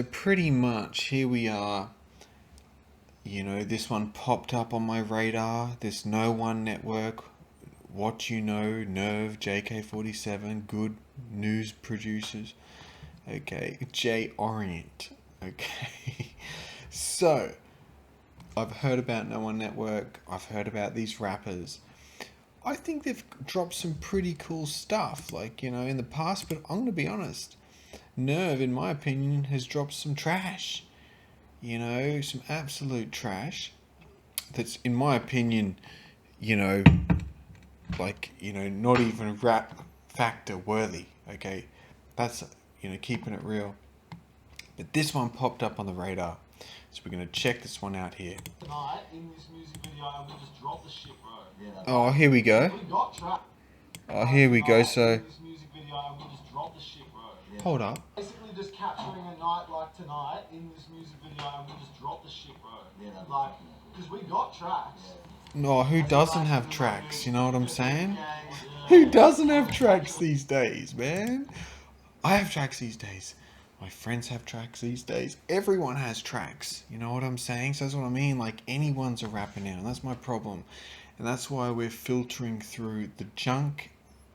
So pretty much here we are. You know, this one popped up on my radar. This No One Network, What You Know, NUUZ, JK-47, good news producers. Okay, ORIENT. Okay, so I've heard about No One Network. I've heard about these rappers. I think they've dropped some pretty cool stuff, like, you know, in the past. But I'm gonna be honest, NUUZ, in my opinion, has dropped some trash. You know, some absolute trash. That's, in my opinion, you know, like, you know, not even rap factor worthy. Okay, that's, you know, keeping it real. But this one popped up on the radar, so we're gonna check this one out here. Tonight in this music video, and we just dropped the shit, bro. Yeah, oh, here we go. We got track. Oh, here we go. So in this music video, and we just dropped the shit, bro. Yeah. Hold up. Basically, just capturing a night like tonight in this music video, and we just dropped the shit, bro. Yeah, like, because we got tracks. Yeah. No, who doesn't have tracks? You know what I'm saying? Who doesn't have tracks these days, man? I have tracks these days. My friends have tracks these days. Everyone has tracks. You know what I'm saying? So that's what I mean. Like, anyone's a rapper now. And that's my problem. And that's why we're filtering through the junk,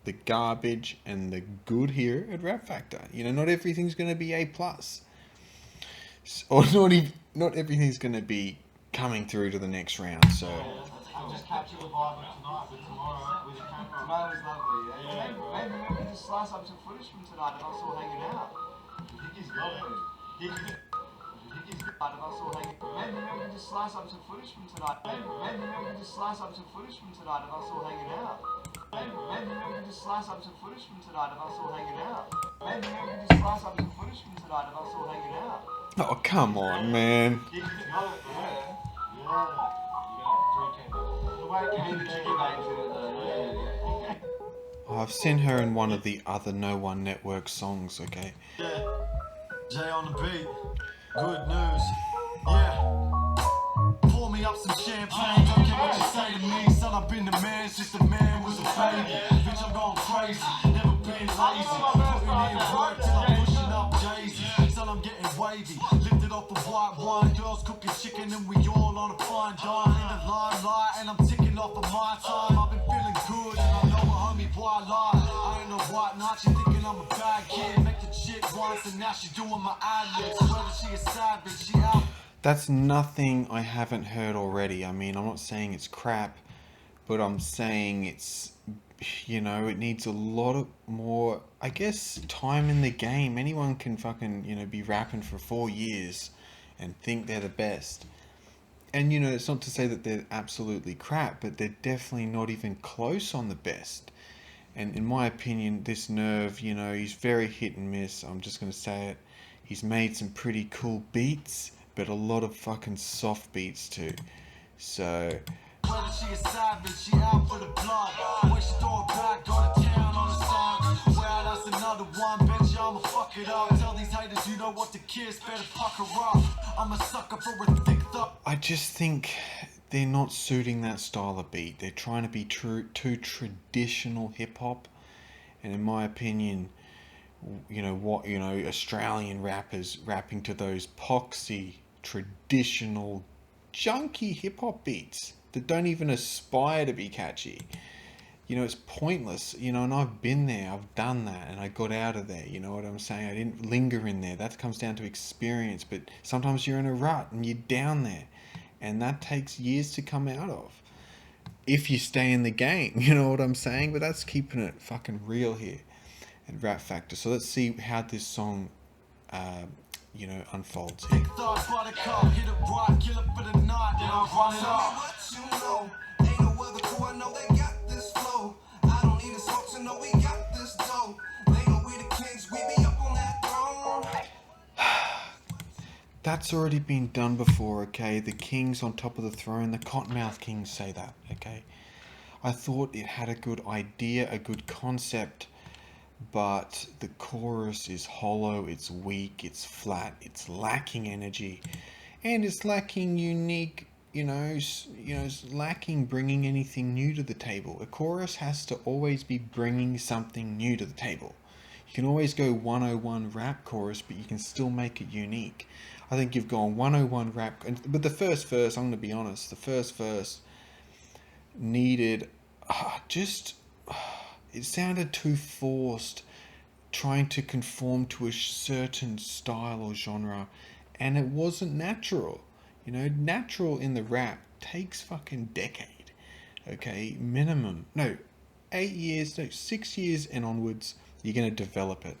the garbage, and the good here at Rap Factor. You know, not everything's going to be A+. Or not everything's going to be coming through to the next round. So I just captured the vibe of tonight, but tomorrow with the camera. Tonight was lovely, yeah. Maybe we can just slice up some footage from tonight of us all hanging out. Hickey's got it. Hickey's got it of us all hanging out. Maybe we can just slice up some footage from tonight. Maybe we can just slice up some footage from tonight of us all hanging out. Maybe we can just slice up some footage from tonight of us all hanging out. Maybe we can just slice up some footage from tonight of us all hanging out. oh, come on, man. Hickey's got it, yeah. Yeah. I've seen her in one of the other No One Network songs, okay? Yeah, Jay on the beat, good news, yeah. Pour me up some champagne, don't care what you say to me. Son, I've been the man since the man was a baby. Bitch, I'm going crazy, never been lazy. Putting in work till I'm pushing up Jay-Z. Son, I'm getting wavy, lifted off the white wine. Girls cooking chicken and we all on a fine dine. In the limelight and I'm ticking off of my time. I've been feeling good and I know a homie why lie. I ain't no white knight, she thinking I'm a bad kid. Make the chick once and now she doing my ad-libs. Whether she a savage, she out. That's nothing I haven't heard already. I mean, I'm not saying it's crap, but I'm saying it's, you know, it needs a lot of more, I guess, time in the game. Anyone can fucking, you know, be rapping for 4 years and think they're the best. And, you know, it's not to say that they're absolutely crap, but they're definitely not even close on the best. And in my opinion, this NUUZ, you know, he's very hit and miss. I'm just going to say it. He's made some pretty cool beats, but a lot of fucking soft beats too. So whether she a savage, she out for the blood. When she throw it back, go to town on the song. Well, that's another one, bet you I'ma fuck it up. Tell these haters you know what to kiss, better fuck her up. I'm a sucker for a thick thug. I just think they're not suiting that style of beat. They're trying to be too traditional hip hop, and in my opinion, you know what, you know, Australian rappers rapping to those poxy traditional junky hip hop beats that don't even aspire to be catchy. You know, it's pointless, you know, and I've been there, I've done that, and I got out of there, you know what I'm saying? I didn't linger in there. That comes down to experience, but sometimes you're in a rut and you're down there, and that takes years to come out of. If you stay in the game, you know what I'm saying? But that's keeping it fucking real here at Rap Factor. So let's see how this song, you know, unfolds here. That's already been done before, okay? The king's on top of the throne. The Cottonmouth Kings say that, okay? I thought it had a good idea, a good concept, but the chorus is hollow, it's weak, it's flat, it's lacking energy, and it's lacking unique, it's lacking bringing anything new to the table. A chorus has to always be bringing something new to the table. You can always go 101 rap chorus, but you can still make it unique. I think you've gone 101 rap, but the first verse, I'm going to be honest, the first verse needed it sounded too forced, trying to conform to a certain style or genre, and it wasn't natural. You know, natural in the rap takes fucking decade, okay, minimum. No, 8 years, no, 6 years and onwards, you're gonna develop it,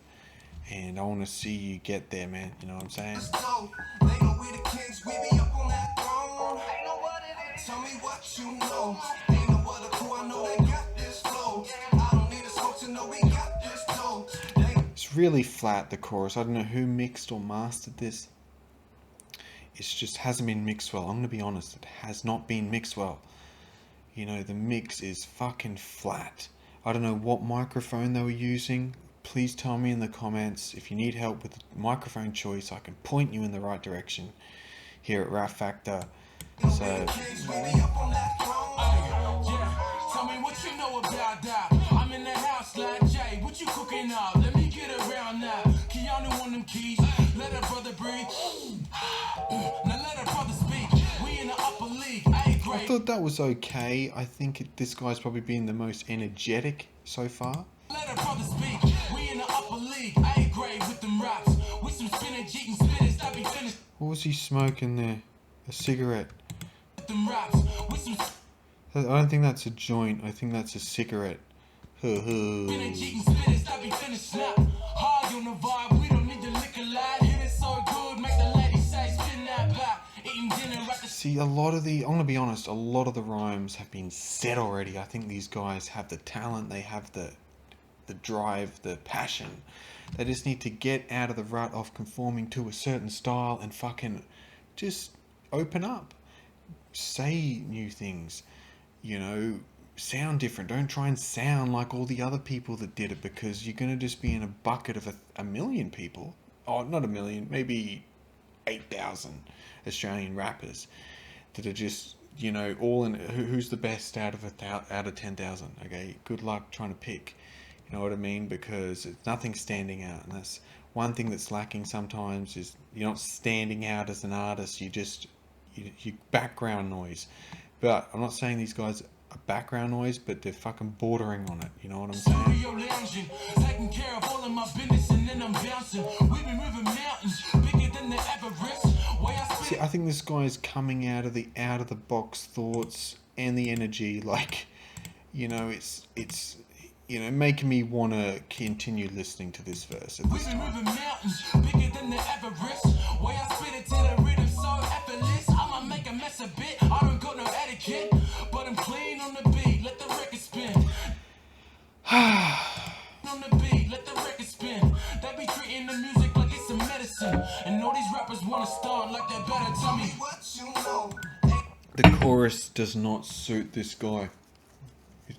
and I want to see you get there, man. You know what I'm saying? They know we the kings, we be up on that throne. Tell me what you know. Ain't no other crew, I know they got this flow. I don't need a smoke to know we got this dough. It's really flat, the chorus. I don't know who mixed or mastered this. It's just hasn't been mixed well. I'm gonna be honest, it has not been mixed well. You know, the mix is fucking flat. I don't know what microphone they were using. Please tell me in the comments if you need help with the microphone choice. I can point you in the right direction here at Rap Factor. So Tell me what you know about that. I'm in the house like Jay, what you cooking up? Let me get around now. Keanu on them keys, let a brother breathe. Now let a brother speak. We in the upper league, I thought that was okay. I think this guy's probably been the most energetic so far. Let a brother speak. We in the upper league, A-grade with them raps. With some spinach eating spinners that be finished. What was he smoking there? A cigarette. With them raps. With some I don't think that's a joint. I think that's a cigarette. spinach eating spinners that be finished now. High on the vibe, we don't need the liquor light. Hit it so good, make the lady say spin that back. Eating dinner at the See, I'm gonna be honest, a lot of the rhymes have been said already. I think these guys have the talent, they have the drive, the passion. They just need to get out of the rut of conforming to a certain style and fucking just open up. Say new things, you know, sound different. Don't try and sound like all the other people that did it, because you're gonna just be in a bucket of a million people. Oh, not a million, maybe 8,000 Australian rappers that are just, you know, all in. Who's the best out of 10,000? Okay, good luck trying to pick. You know what I mean? Because it's nothing standing out, and that's one thing that's lacking sometimes. Is you're not standing out as an artist. You background noise. But I'm not saying these guys are background noise, but they're fucking bordering on it. You know what I'm saying? studio lounging, taking care of all of my business, and then I'm bouncing. We've been moving mountains, bigger than the Everest. Way I See, I think this guy is coming out of the box thoughts and the energy, like, you know, it's you know, making me want to continue listening to this verse at We've this been time. moving mountains, bigger than the Everest. Way I spit it to the rhythm so effortless. I'ma make a mess a bit. I don't got no etiquette, but I'm clean on the beat. Let the record spin. On the beat, let the record spin. They be treating the music like it's a medicine, and all these rappers wanna start like they better. Tell me what you know. The chorus does not suit this guy.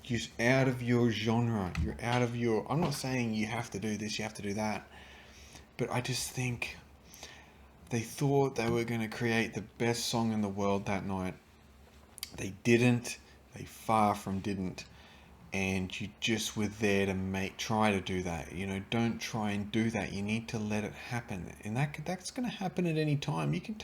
You're out of your genre. You're out of your... I'm not saying you have to do this, you have to do that. But I just think they thought they were going to create the best song in the world that night. They didn't. They far from didn't. And you just were there to try to do that. You know, don't try and do that. You need to let it happen. And that's going to happen at any time. You can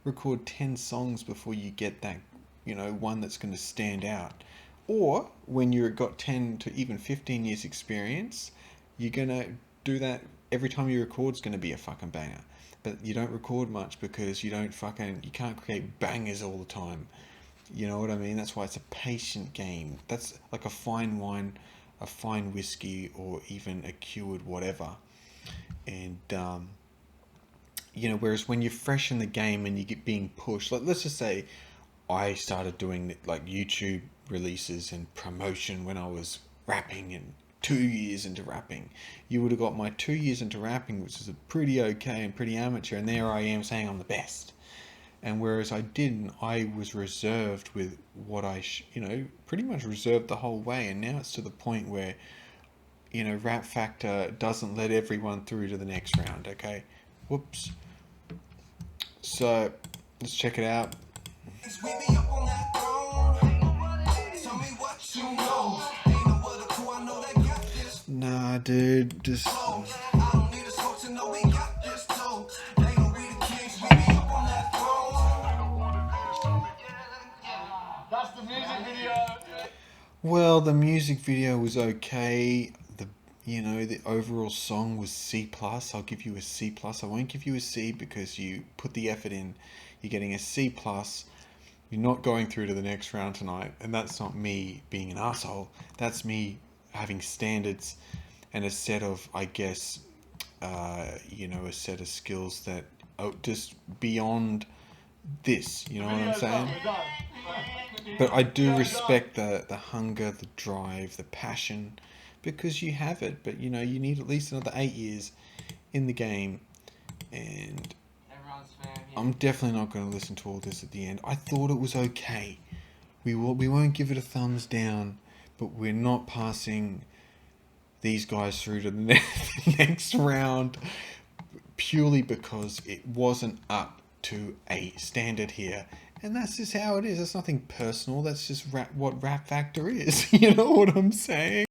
record 10 songs before you get that, you know, one that's going to stand out. Or when you've got 10 to even 15 years experience, you're going to do that every time you record is going to be a fucking banger. But you don't record much because you can't create bangers all the time. You know what I mean? That's why it's a patient game. That's like a fine wine, a fine whiskey, or even a cured whatever. And, you know, whereas when you're fresh in the game and you get being pushed, like let's just say I started doing like YouTube releases and promotion when I was rapping and 2 years into rapping. You would have got my 2 years into rapping, which is a pretty okay and pretty amateur, and there I am saying I'm the best. And whereas I didn't, I was reserved with what you know, pretty much reserved the whole way. And now it's to the point where, you know, Rap Factor doesn't let everyone through to the next round, okay? Whoops. So, let's check it out. We be up on that throne. Tell me what you know. Ain't no other crew, I know they got this. Nah, dude, just... I don't need a smoke to know we got this too. They gon' be the kings, we be up on that throne. That's the music video. Well, the music video was okay. The overall song was C+. I'll give you a C+. I won't give you a C because you put the effort in. You're getting a C+. You're not going through to the next round tonight. And that's not me being an asshole. That's me having standards and a set of, I guess, a set of skills that are just beyond this. You know what I'm saying? But I do respect the hunger, the drive, the passion, because you have it. But you need at least another 8 years in the game, and I'm definitely not going to listen to all this at the end. I thought it was okay. We won't give it a thumbs down, but we're not passing these guys through to the next round purely because it wasn't up to a standard here. And that's just how it is. That's nothing personal. That's just what Rap Factor is. You know what I'm saying?